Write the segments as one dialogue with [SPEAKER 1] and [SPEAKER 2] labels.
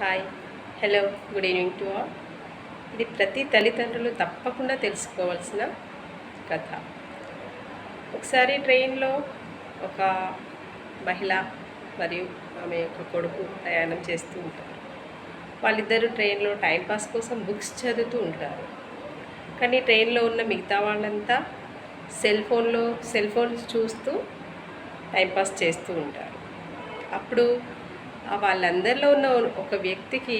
[SPEAKER 1] Hi hello good evening to all. ఇది ప్రతి తల్లిదండ్రులు తప్పకుండా తెలుసుకోవాల్సిన కథ. ఒకసారి ట్రైన్లో ఒక మహిళ మరియు ఆమె యొక్క కొడుకు ప్రయాణం చేస్తూ ఉంటారు. వాళ్ళిద్దరూ ట్రైన్లో టైంపాస్ కోసం బుక్స్ చదువుతూ ఉంటారు. కానీ ట్రైన్లో ఉన్న మిగతా వాళ్ళంతా సెల్ ఫోన్స్ చూస్తూ టైంపాస్ చేస్తూ ఉంటారు. అప్పుడు వాళ్ళందరిలో ఉన్న ఒక వ్యక్తికి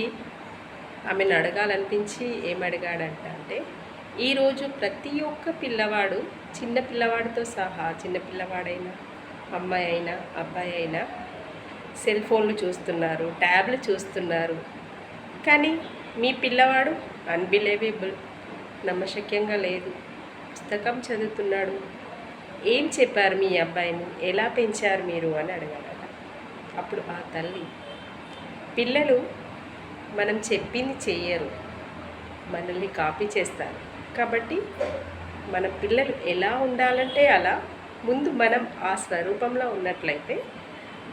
[SPEAKER 1] ఆమెను అడగాలనిపించి ఏమడిగాడంటే, ఈరోజు ప్రతి ఒక్క పిల్లవాడు, చిన్న పిల్లవాడితో సహా, చిన్న పిల్లవాడైనా, అమ్మాయి అయినా అబ్బాయి అయినా సెల్ ఫోన్లు చూస్తున్నారు, ట్యాబ్లు చూస్తున్నారు. కానీ మీ పిల్లవాడు అన్బిలీవబుల్, నమ్మశక్యంగా లేదు, పుస్తకం చదువుతున్నాడు. ఏం చెప్పారు మీ అబ్బాయిని, ఎలా పెంచారు మీరు అని అడగాడట. అప్పుడు ఆ తల్లి, పిల్లలు మనం చెప్పింది చెయ్యరు, మనల్ని కాపీ చేస్తారు. కాబట్టి మన పిల్లలు ఎలా ఉండాలంటే అలా, ముందు మనం ఆ స్వరూపంలో ఉన్నట్లయితే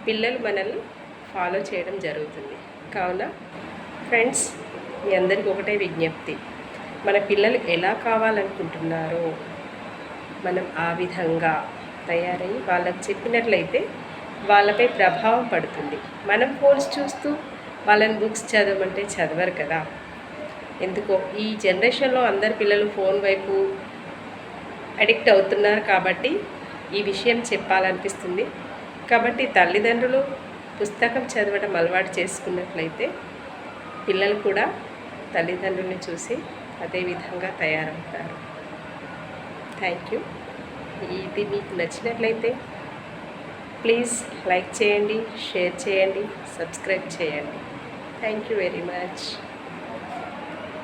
[SPEAKER 1] పిల్లలు మనల్ని ఫాలో చేయడం జరుగుతుంది. కావున ఫ్రెండ్స్, మీ అందరికీ ఒకటే విజ్ఞప్తి, మన పిల్లలు ఎలా కావాలనుకుంటున్నారో మనం ఆ విధంగా తయారయ్యి వాళ్ళకి చెప్పినట్లయితే వాళ్ళపై ప్రభావం పడుతుంది. మనం ఫోన్స్ చూస్తూ వాళ్ళని బుక్స్ చదవమంటే చదవరు కదా. ఎందుకో ఈ జనరేషన్లో అందరి పిల్లలు ఫోన్ వైపు అడిక్ట్ అవుతున్నారు. కాబట్టి ఈ విషయం చెప్పాలనిపిస్తుంది. కాబట్టి తల్లిదండ్రులు పుస్తకం చదవడం అలవాటు చేసుకున్నట్లయితే పిల్లలు కూడా తల్లిదండ్రుల్ని చూసి అదే విధంగా తయారవుతారు. Thank you. ఇది మీకు నచ్చినట్లయితే ప్లీజ్ లైక్ చేయండి, షేర్ చేయండి, సబ్స్క్రైబ్ చేయండి. Thank you very much.